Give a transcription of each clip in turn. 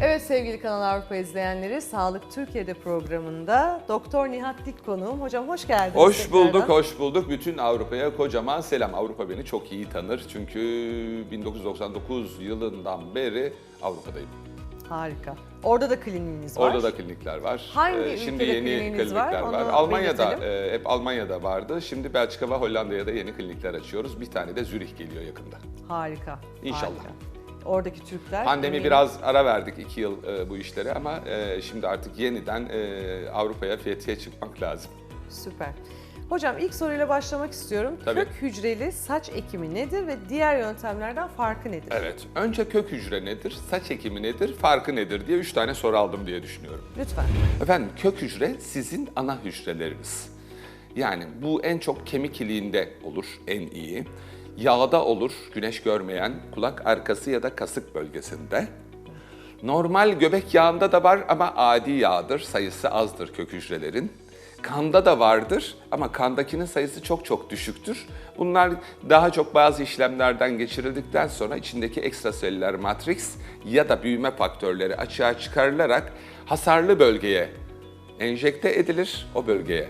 Evet sevgili Kanal Avrupa izleyenleri, Sağlık Türkiye'de programında Doktor Nihat Dik konuğum. Hocam hoş geldiniz. Hoş bulduk, tekrardan. hoş bulduk. Bütün Avrupa'ya kocaman selam. Avrupa beni çok iyi tanır çünkü 1999 yılından beri Avrupa'dayım. Harika. Orada da kliniğiniz var. Orada da klinikler var. Hangi Şimdi ülkede yeni kliniğiniz var? klinikler var. Onu Almanya'da, belirtelim. hep Almanya'da vardı. Şimdi Belçika ve Hollanda'ya da yeni klinikler açıyoruz. Bir tane de Zürih geliyor yakında. Harika. İnşallah. Harika. Oradaki Türkler... Pandemi eminim- biraz ara verdik 2 yıl bu işlere ama şimdi artık yeniden Avrupa'ya, Fethiye'ye çıkmak lazım. Süper. Hocam ilk soruyla başlamak istiyorum. Tabii. Kök hücreli saç ekimi nedir ve diğer yöntemlerden farkı nedir? Evet, önce kök hücre nedir, saç ekimi nedir, farkı nedir diye 3 tane soru aldım diye düşünüyorum. Lütfen. Efendim kök hücre sizin ana hücreleriniz. Yani bu en çok kemik iliğinde olur, en iyi. Yağda olur, güneş görmeyen kulak arkası ya da kasık bölgesinde. Normal göbek yağında da var ama adi yağdır, sayısı azdır kök hücrelerin. Kanda da vardır ama kandakinin sayısı çok çok düşüktür. Bunlar daha çok bazı işlemlerden geçirildikten sonra içindeki ekstraselüler matrix ya da büyüme faktörleri açığa çıkarılarak hasarlı bölgeye enjekte edilir, o bölgeye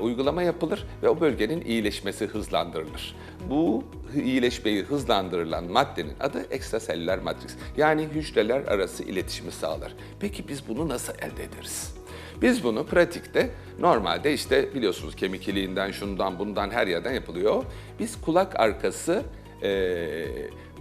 uygulama yapılır ve o bölgenin iyileşmesi hızlandırılır. Bu iyileşmeyi hızlandırılan maddenin adı ekstraselüler matrix. Yani hücreler arası iletişimi sağlar. Peki biz bunu nasıl elde ederiz? Biz bunu pratikte normalde işte biliyorsunuz kemik iliğinden, şundan, bundan her yerden yapılıyor. Biz kulak arkası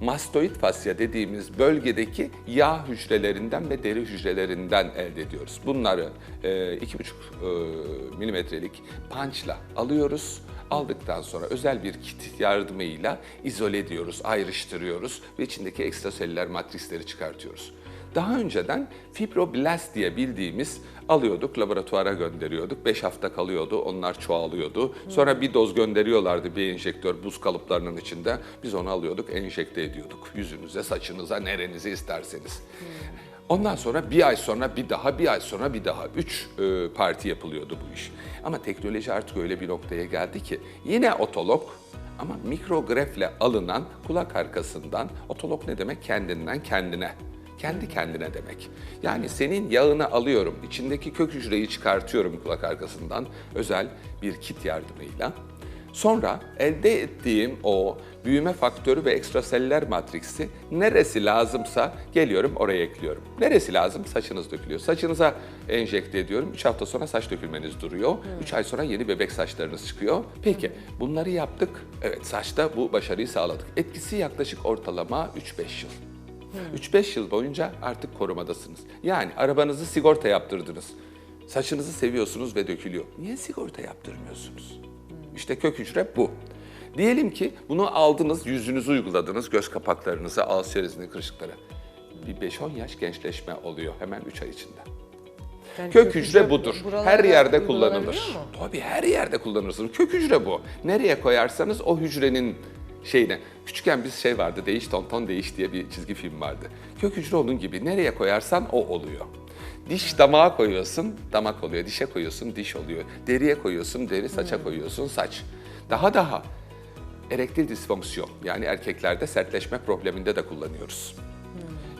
mastoid fasya dediğimiz bölgedeki yağ hücrelerinden ve deri hücrelerinden elde ediyoruz. Bunları 2,5 milimetrelik punchla alıyoruz. Aldıktan sonra özel bir kit yardımıyla izole ediyoruz, ayrıştırıyoruz ve içindeki ekstraselüler matrisleri çıkartıyoruz. Daha önceden fibroblast diye bildiğimiz alıyorduk, laboratuvara gönderiyorduk. 5 hafta kalıyordu, onlar çoğalıyordu. Sonra bir doz gönderiyorlardı, bir enjektör buz kalıplarının içinde. Biz onu alıyorduk, enjekte ediyorduk. Yüzünüze, saçınıza, nerenize isterseniz. Ondan sonra bir ay sonra bir daha, bir ay sonra bir daha. 3 parti yapılıyordu bu iş. Ama teknoloji artık öyle bir noktaya geldi ki yine otolog ama mikrogrefle alınan kulak arkasından, otolog ne demek? Kendinden kendine. Kendi kendine demek. Yani senin yağını alıyorum, içindeki kök hücreyi çıkartıyorum kulak arkasından özel bir kit yardımıyla. Sonra elde ettiğim o büyüme faktörü ve ekstraselüler matriksi neresi lazımsa geliyorum oraya ekliyorum. Neresi lazım? Saçınız dökülüyor. Saçınıza enjekte ediyorum. 3 hafta sonra saç dökülmeniz duruyor. 3 ay sonra yeni bebek saçlarınız çıkıyor. Peki bunları yaptık. Evet, saçta bu başarıyı sağladık. Etkisi yaklaşık ortalama 3-5 yıl. 3-5 yıl boyunca artık korumadasınız. Yani arabanızı sigorta yaptırdınız. Saçınızı seviyorsunuz ve dökülüyor. Niye sigorta yaptırmıyorsunuz? İşte kök hücre bu. Diyelim ki bunu aldınız, yüzünüzü uyguladınız, göz kapaklarınıza, ağız çeresine, kırışıklara. Bir 5-10 yaş gençleşme oluyor hemen 3 ay içinde. Yani Kök hücre budur. buralarda Her yerde uygulanabiliyor kullanılır. mu? Tabii her yerde kullanırsınız. Kök hücre bu. Nereye koyarsanız o hücrenin şeyine. Küçükken bir şey vardı, Değiş Tonton Değiş diye bir çizgi film vardı. Kök hücre onun gibi. Nereye koyarsan o oluyor. Diş damağa koyuyorsun, damak oluyor. Dişe koyuyorsun, diş oluyor. Deriye koyuyorsun, deri. Saça koyuyorsun, saç. Daha erektil disfonksiyon, yani erkeklerde sertleşme probleminde de kullanıyoruz.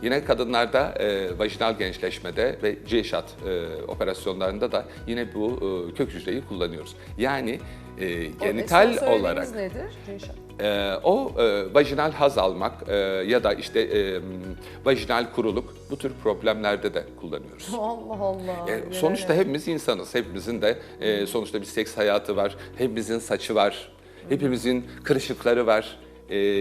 Yine kadınlarda vajinal gençleşmede ve C-Shot operasyonlarında da yine bu kök hücreyi kullanıyoruz. Yani genital O olarak esas nedir? Reşat? vajinal haz almak ya da işte vajinal kuruluk bu tür problemlerde de kullanıyoruz. Allah Allah. Sonuçta hepimiz insanız. Hepimizin de sonuçta bir seks hayatı var. Hepimizin saçı var. Hepimizin kırışıkları var.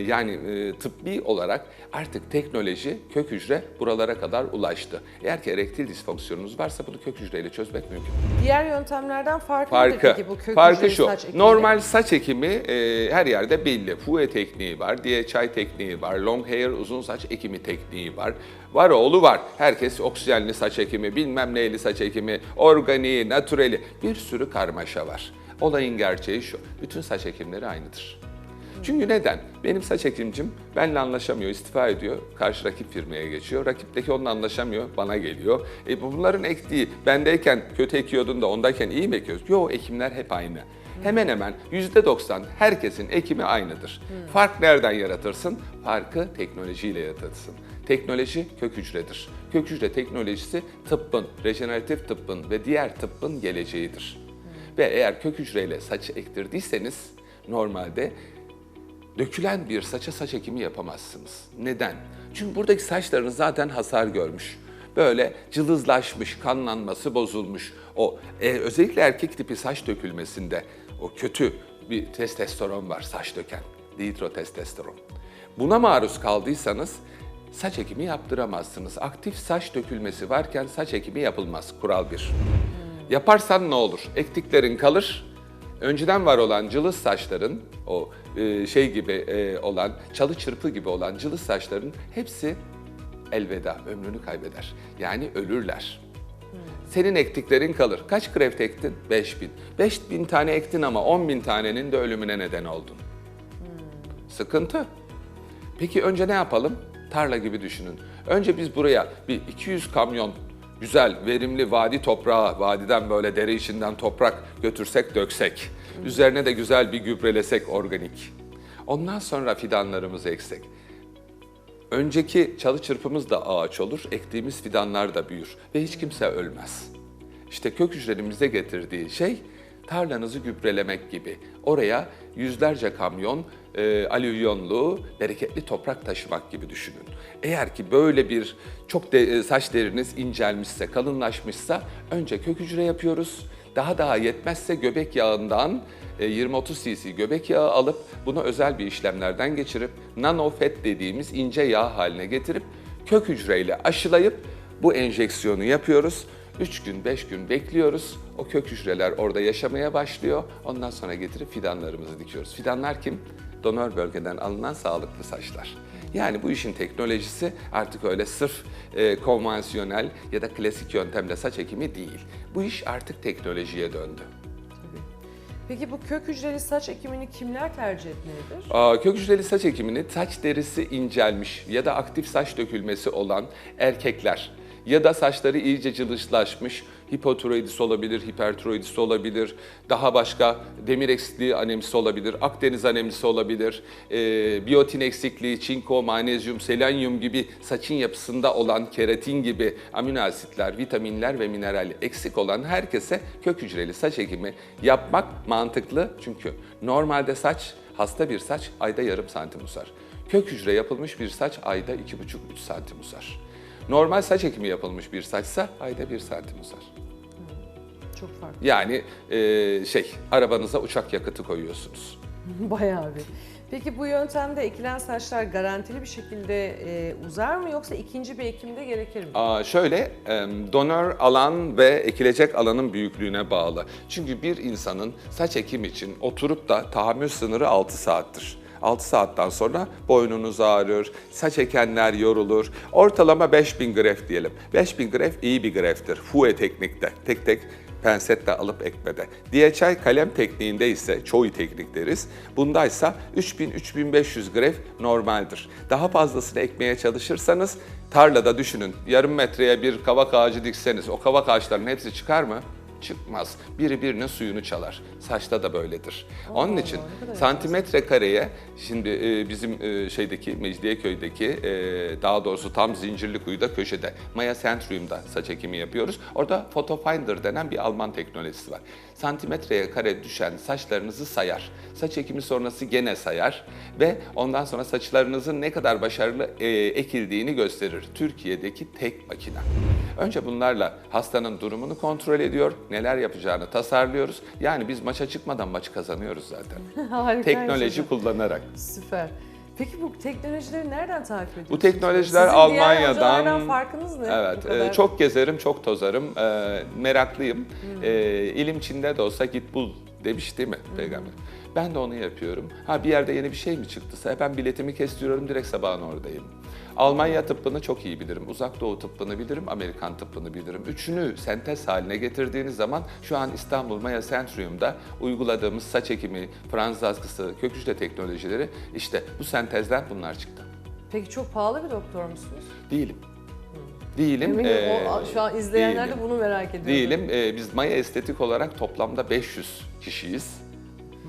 Yani tıbbi olarak artık teknoloji, kök hücre buralara kadar ulaştı. Eğer ki erektil disfonksiyonunuz varsa bunu kök hücreyle çözmek mümkün. Diğer yöntemlerden farkı nedir Farkı, peki bu kök farkı hücreli şu, saç ekimi? normal saç ekimi her yerde belli. Fouet tekniği var, DHI tekniği var, long hair uzun saç ekimi tekniği var. Var oğlu var. Herkes oksijenli saç ekimi, bilmem neyli saç ekimi, organiği, natüreli bir sürü karmaşa var. Olayın gerçeği şu, bütün saç ekimleri aynıdır. Çünkü neden? Benim saç ekimcim benimle anlaşamıyor, istifa ediyor, karşı rakip firmaya geçiyor. Rakipteki onunla anlaşamıyor, bana geliyor. Bunların ektiği, bendeyken kötü ekiyordun da ondayken iyi mi ekiyorsun? Yok, ekimler hep aynı. Hemen hemen %90 herkesin ekimi aynıdır. Fark nereden yaratırsın? Farkı teknolojiyle yaratırsın. Teknoloji kök hücredir. Kök hücre teknolojisi tıbbın, rejeneratif tıbbın ve diğer tıbbın geleceğidir. Ve eğer kök hücreyle saç ektirdiyseniz normalde dökülen bir saça saç ekimi yapamazsınız. Neden? Çünkü buradaki saçlarınız zaten hasar görmüş. Böyle cılızlaşmış, kanlanması bozulmuş. Özellikle erkek tipi saç dökülmesinde o kötü bir testosteron var, saç döken, dihidrotestosteron. Buna maruz kaldıysanız saç ekimi yaptıramazsınız. Aktif saç dökülmesi varken saç ekimi yapılmaz, kural 1. Yaparsan ne olur? Ektiklerin kalır. Önceden var olan cılız saçların, o şey gibi olan, çalı çırpı gibi olan cılız saçların hepsi elveda, ömrünü kaybeder. Yani ölürler. Senin ektiklerin kalır. Kaç kreft ektin? 5.000. 5.000 tane ektin ama 10.000 tanenin de ölümüne neden oldun. Sıkıntı. Peki önce ne yapalım? Tarla gibi düşünün. Önce biz buraya bir 200 kamyon güzel, verimli vadi toprağı, vadiden böyle dere içinden toprak götürsek, döksek. Üzerine de güzel bir gübrelesek organik. Ondan sonra fidanlarımızı eksek. Önceki çalı çırpımız da ağaç olur, ektiğimiz fidanlar da büyür ve hiç kimse ölmez. İşte kök hücrenin bize getirdiği şey tarlanızı gübrelemek gibi. Oraya yüzlerce kamyon alüvyonlu, bereketli toprak taşımak gibi düşünün. Eğer ki böyle bir saç deriniz incelmişse, kalınlaşmışsa önce kök hücre yapıyoruz. Daha yetmezse göbek yağından 20-30 cc göbek yağı alıp bunu özel bir işlemlerden geçirip nano fat dediğimiz ince yağ haline getirip kök hücreyle aşılayıp bu enjeksiyonu yapıyoruz. 3 gün, 5 gün bekliyoruz. O kök hücreler orada yaşamaya başlıyor. Ondan sonra getirip fidanlarımızı dikiyoruz. Fidanlar kim? Donör bölgeden alınan sağlıklı saçlar. Yani bu işin teknolojisi artık öyle sırf konvansiyonel ya da klasik yöntemle saç ekimi değil. Bu iş artık teknolojiye döndü. Peki bu kök hücreli saç ekimini kimler tercih etmelidir? Kök hücreli saç ekimini saç derisi incelmiş ya da aktif saç dökülmesi olan erkekler ya da saçları iyice cılızlaşmış, hipotiroidisi olabilir, hipertiroidisi olabilir, daha başka demir eksikliği anemisi olabilir, Akdeniz anemisi olabilir, biyotin eksikliği, çinko, magnezyum, selenyum gibi saçın yapısında olan keratin gibi amino asitler, vitaminler ve mineral eksik olan herkese kök hücreli saç ekimi yapmak mantıklı. Çünkü normalde hasta bir saç ayda yarım santim uzar. Kök hücre yapılmış bir saç ayda 2,5-3 santim uzar. Normal saç ekimi yapılmış bir saçsa ayda 1 santim uzar. Çok farklı. Yani arabanıza uçak yakıtı koyuyorsunuz. Bayağı bir. Peki bu yöntemde ekilen saçlar garantili bir şekilde uzar mı yoksa ikinci bir ekimde gerekir mi? Donör alan ve ekilecek alanın büyüklüğüne bağlı. Çünkü bir insanın saç ekimi için oturup da tahammül sınırı 6 saattir. 6 saatten sonra boynunuz ağrır, saç ekenler yorulur. Ortalama 5000 greft diyelim. 5000 greft iyi bir grefttir. Fouet teknikte, tek tek pensetle alıp ekmede. DHI kalem tekniğinde ise çoğu teknik deriz. Bundaysa 3000-3500 greft normaldir. Daha fazlasını ekmeye çalışırsanız tarlada düşünün, yarım metreye bir kavak ağacı dikseniz o kavak ağaçlarının hepsi çıkar mı? Çıkmaz. Biri birinin suyunu çalar. Saçta da böyledir. Onun için santimetre kareye, şimdi bizim Mecidiyeköy'deki, daha doğrusu tam Zincirlikuyu'da köşede, Maya Centrium'da saç ekimi yapıyoruz. Orada Photofinder denen bir Alman teknolojisi var. Santimetreye kare düşen saçlarınızı sayar. Saç ekimi sonrası gene sayar ve ondan sonra saçlarınızın ne kadar başarılı ekildiğini gösterir. Türkiye'deki tek makine. Önce bunlarla hastanın durumunu kontrol ediyor, neler yapacağını tasarlıyoruz. Yani biz maça çıkmadan maçı kazanıyoruz zaten. Harika. Teknoloji kullanarak. Süper. Peki bu teknolojileri nereden takip ediyorsunuz? Bu teknolojiler Sizin Almanya'dan. diğer hocalardan farkınız ne? Evet, çok gezerim, çok tozarım, meraklıyım. İlim Çin'de de olsa git bul demiş değil mi Peygamber? Ben de onu yapıyorum. Bir yerde yeni bir şey mi çıktısa ben biletimi kestiriyorum, direkt sabahın oradayım. Almanya tıbbını çok iyi bilirim, Uzak Doğu tıbbını bilirim, Amerikan tıbbını bilirim. Üçünü sentez haline getirdiğiniz zaman şu an İstanbul Maya Centrium'da uyguladığımız saç ekimi, Fransız askısı, kök hücre teknolojileri, işte bu sentezden bunlar çıktı. Peki çok pahalı bir doktor musunuz? Değilim. Değilim. Şu an izleyenler değilim. de bunu merak ediyor. Değilim. Biz Maya Estetik olarak toplamda 500 kişiyiz.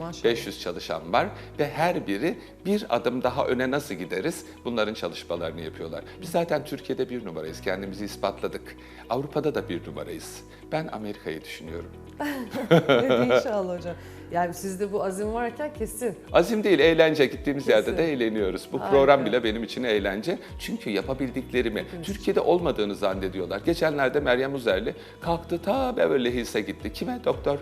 Maşallah. 500 çalışan var ve her biri bir adım daha öne nasıl gideriz? Bunların çalışmalarını yapıyorlar. Biz zaten Türkiye'de bir numarayız. Kendimizi ispatladık. Avrupa'da da bir numarayız. Ben Amerika'yı düşünüyorum. Evet, İnşallah hocam. Yani sizde bu azim varken kesin. Azim değil, eğlence. Gittiğimiz Kesin. yerde de eğleniyoruz. Bu Harika. program bile benim için eğlence. Çünkü yapabildiklerimi Türkiye'de olmadığını zannediyorlar. Geçenlerde Meryem Uzerli kalktı ta Beverly Hills'e gitti. Kime? Doktor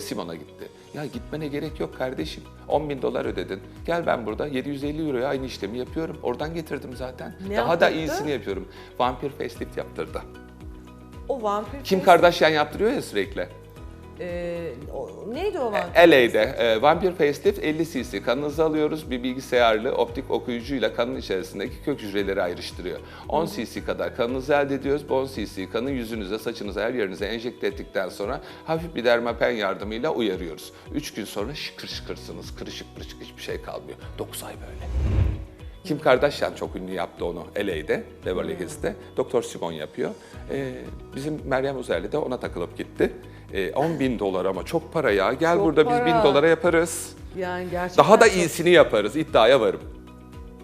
Simon'a gitti. Ya gitmene gerek yok kardeşim. 10.000 dolar ödedin. Gel ben burada 750 euroya aynı işlemi yapıyorum. Oradan getirdim zaten. Ne Daha da yaptırdı? iyisini yapıyorum. Vampir facelift yaptırdı. O vampir Kim face- Kardashian yaptırıyor ya sürekli. Neydi o vampir? LA'de vampir facelift 50 cc kanınızı alıyoruz. Bir bilgisayarlı optik okuyucuyla kanın içerisindeki kök hücreleri ayrıştırıyor. 10 cc kadar kanınızı elde ediyoruz. Bu 10 cc kanı yüzünüze, saçınıza, her yerinize enjekte ettikten sonra hafif bir dermapen yardımıyla uyarıyoruz. 3 gün sonra şıkır şıkırsınız. Kırışık kırışık hiçbir şey kalmıyor. 9 ay böyle. Kim Kardashian çok ünlü yaptı onu LA'de, Beverly Hills'te. Doktor Simon yapıyor. Bizim Meryem Uzerli de ona takılıp gitti. 10.000 dolar ama çok para ya. Gel Çok burada para. biz 1.000 dolara yaparız. Yani gerçekten Daha da çok- iyisini yaparız. İddiaya varım.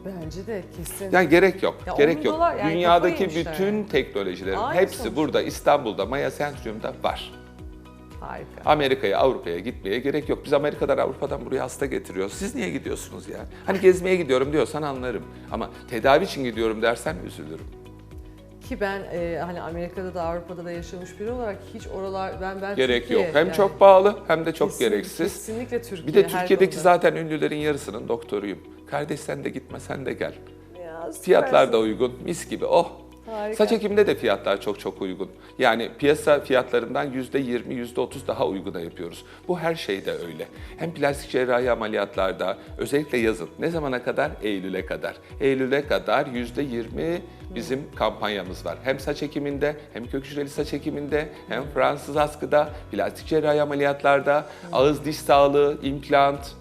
Bence de kesin. Yani gerek yok. Ya gerek 10.000 yok. dolar yani Dünyadaki kafayı yemişler bütün yani. teknolojilerin Aynı hepsi sonuçta. burada İstanbul'da Maya Centrum'da var. Harika. Amerika'ya, Avrupa'ya gitmeye gerek yok. Biz Amerika'dan, Avrupa'dan buraya hasta getiriyoruz. Siz niye gidiyorsunuz ya? Hani gezmeye gidiyorum diyorsan anlarım. Ama tedavi için gidiyorum dersen üzülürüm. Ki ben hani Amerika'da da Avrupa'da da yaşamış biri olarak hiç oralar ben Gerek Türkiye, yok. Hem yani çok pahalı hem de çok kesin- gereksiz. Kesinlikle Türkiye. Bir de her Türkiye'deki konuda. zaten ünlülerin yarısının doktoruyum. Kardeş sen de gitme, sen de gel. Ya, Fiyatlar da süpersin. uygun, mis gibi. Oh! Harika. Saç ekiminde de fiyatlar çok çok uygun. Yani piyasa fiyatlarından %20, %30 daha uyguna yapıyoruz. Bu her şeyde öyle. Hem plastik cerrahi ameliyatlarda, özellikle yazın. Ne zamana kadar? Eylül'e kadar. Eylül'e kadar %20 bizim kampanyamız var. Hem saç ekiminde, hem kök hücreli saç ekiminde, hem Fransız askıda, plastik cerrahi ameliyatlarda, ağız diş sağlığı, implant.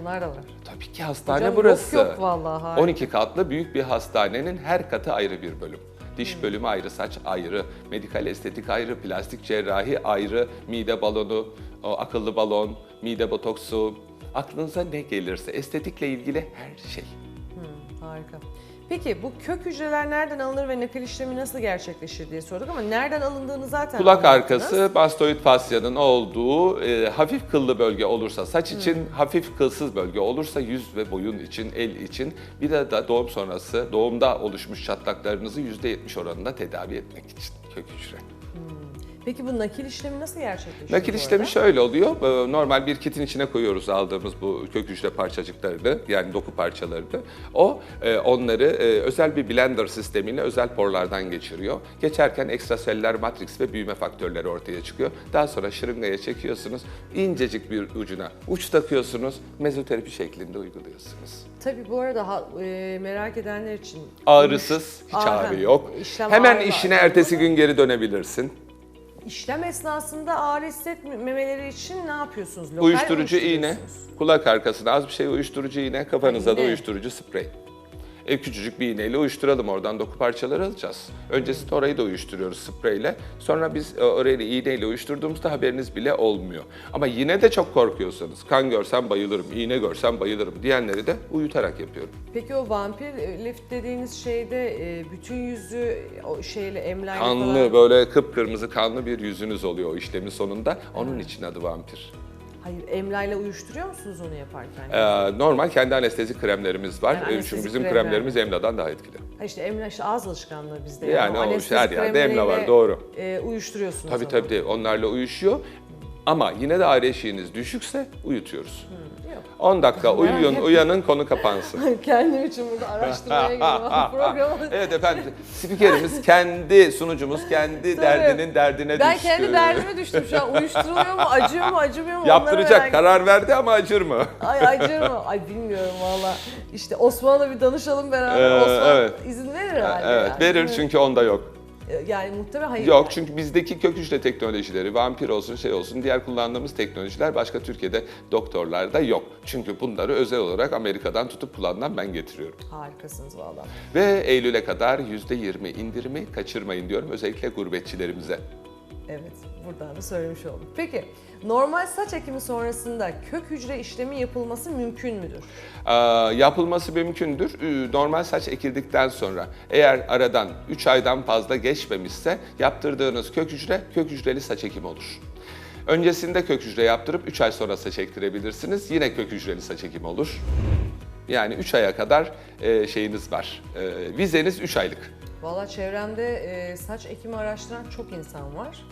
Onlar da var. Tabii ki hastane Hocam burası. yok vallahi, harika. 12 katlı büyük bir hastanenin her katı ayrı bir bölüm. Diş bölümü ayrı, saç ayrı, medikal estetik ayrı, plastik cerrahi ayrı, mide balonu, akıllı balon, mide botoksu, aklınıza ne gelirse estetikle ilgili her şey. Harika. Peki bu kök hücreler nereden alınır ve nakil işlemi nasıl gerçekleşir diye sorduk ama nereden alındığını zaten Kulak anlattınız. arkası mastoid fasyanın olduğu hafif kıllı bölge olursa, saç için hafif kılsız bölge olursa, yüz ve boyun için, el için, bir de doğum sonrası, doğumda oluşmuş çatlaklarınızı %70 oranında tedavi etmek için kök hücre. Peki bu nakil işlemi nasıl gerçekleşiyor? Nakil bu işlemi arada? şöyle oluyor. Normal bir kitin içine koyuyoruz aldığımız bu kök hücre parçacıklarını, yani doku parçalarını. Onları özel bir blender sistemiyle özel porlardan geçiriyor. Geçerken ekstraseller matrix ve büyüme faktörleri ortaya çıkıyor. Daha sonra şırıngaya çekiyorsunuz. İncecik bir ucuna uç takıyorsunuz. Mezoterapi şeklinde uyguluyorsunuz. Tabii bu arada merak edenler için Ağrısız, hiç Aha, ağrı yok. işlem Hemen ağrı işine var. ertesi gün geri dönebilirsin. İşlem esnasında ağrı hissetmemeleri için ne yapıyorsunuz? Lokal Uyuşturucu iğne, uyuşturuyorsunuz. kulak arkasına az bir şey uyuşturucu iğne, kafanıza da İğne. uyuşturucu sprey. Küçücük bir iğneyle uyuşturalım, oradan doku parçaları alacağız. Öncesinde orayı da uyuşturuyoruz spreyle. Sonra biz orayı iğneyle uyuşturduğumuzda haberiniz bile olmuyor. Ama yine de çok korkuyorsanız, kan görsem bayılırım, iğne görsem bayılırım diyenleri de uyutarak yapıyorum. Peki o vampir lift dediğiniz şeyde bütün yüzü o şeyle emlayla Kanlı, falan... böyle kıpkırmızı kanlı bir yüzünüz oluyor o işlemin sonunda. Onun için adı vampir. Hayır, emlayla uyuşturuyor musunuz onu yaparken? Normal kendi anestezi kremlerimiz var. Yani Çünkü anestezi bizim kremler. kremlerimiz emladan daha etkili. Ha işte emla, işte ağız alışkanlığı bizde. Yani o anestezi her yerde emla var, kremleriyle, doğru. Uyuşturuyorsunuz Tabii ama. tabii onlarla uyuşuyor. Ama yine de ağrı eşiğiniz düşükse uyutuyoruz. Yok. 10 dakika Merak uyuyun, etme. uyanın, konu kapansın. Kendim için burada araştırmaya giriyorum programı. Evet efendim, spikerimiz, kendi sunucumuz, kendi derdine Ben düştü. kendi derdime düştüm şu an. Uyuşturuluyor mu, acıyor mu, acımıyor mu? onları Yaptıracak, merak karar verdi ama acır mı? Ay acır mı? Ay bilmiyorum valla. İşte Osman'a bir danışalım beraber. Osman evet. izin verir herhalde. Evet, yani. verir çünkü onda yok. Yani muhtemelen hayır. Yok çünkü bizdeki kök hücre teknolojileri, vampir olsun şey olsun, diğer kullandığımız teknolojiler başka Türkiye'de doktorlarda yok. Çünkü bunları özel olarak Amerika'dan tutup kullanılan ben getiriyorum. Harikasınız valla. Ve Eylül'e kadar %20 indirimi kaçırmayın diyorum özellikle gurbetçilerimize. Evet, buradan da söylemiş olduk. Peki, normal saç ekimi sonrasında kök hücre işlemi yapılması mümkün müdür? Yapılması mümkündür. Normal saç ekildikten sonra eğer aradan 3 aydan fazla geçmemişse yaptırdığınız kök hücreli saç ekimi olur. Öncesinde kök hücre yaptırıp 3 ay sonra saç ektirebilirsiniz. Yine kök hücreli saç ekimi olur. Yani 3 aya kadar şeyiniz var. Vizeniz 3 aylık. Valla çevremde saç ekimi araştıran çok insan var.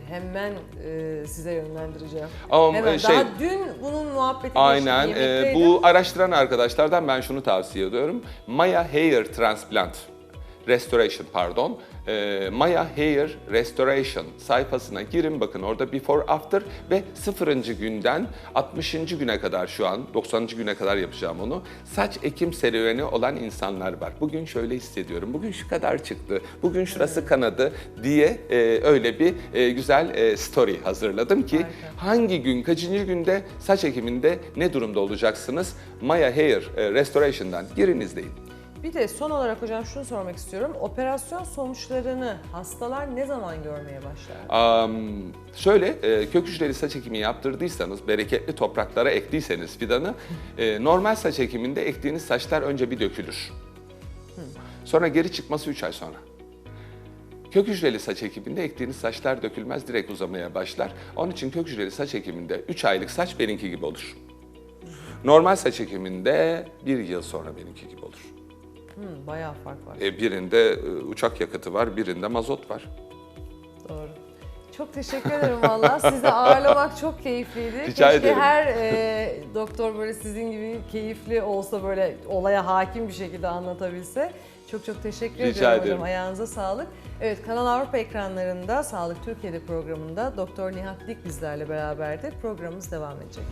Hemen size yönlendireceğim. Ama Hemen. Daha dün bunun muhabbeti aynen. geçti, yemekteydim. Bu araştıran arkadaşlardan ben şunu tavsiye ediyorum. Maya Hair Transplant Restoration pardon. Maya Hair Restoration sayfasına girin, bakın orada before after ve 0. günden 60. güne kadar, şu an 90. güne kadar yapacağım onu. Saç ekim serüveni olan insanlar var. Bugün şöyle hissediyorum, bugün şu kadar çıktı, bugün şurası kanadı diye öyle bir güzel story hazırladım ki hangi gün, kaçıncı günde saç ekiminde ne durumda olacaksınız? Maya Hair Restoration'dan girin, izleyin. Bir de son olarak hocam şunu sormak istiyorum. Operasyon sonuçlarını hastalar ne zaman görmeye başlar? Şöyle, kök hücreli saç ekimi yaptırdıysanız, bereketli topraklara ektiyseniz fidanı, normal saç ekiminde ektiğiniz saçlar önce bir dökülür. Sonra geri çıkması 3 ay sonra. Kök hücreli saç ekiminde ektiğiniz saçlar dökülmez, direkt uzamaya başlar. Onun için kök hücreli saç ekiminde 3 aylık saç benimki gibi olur. Normal saç ekiminde 1 yıl sonra benimki gibi olur. Bayağı fark var. Birinde uçak yakıtı var, birinde mazot var. Doğru. Çok teşekkür ederim valla. Sizi ağırlamak çok keyifliydi. Rica Keşke ederim. her doktor böyle sizin gibi keyifli olsa, böyle olaya hakim bir şekilde anlatabilse. Çok çok teşekkür Rica ediyorum ederim. hocam. Ayağınıza sağlık. Evet, Kanal Avrupa ekranlarında Sağlık Türkiye'de programında Doktor Nihat Dik bizlerle beraberdi. Programımız devam edecek.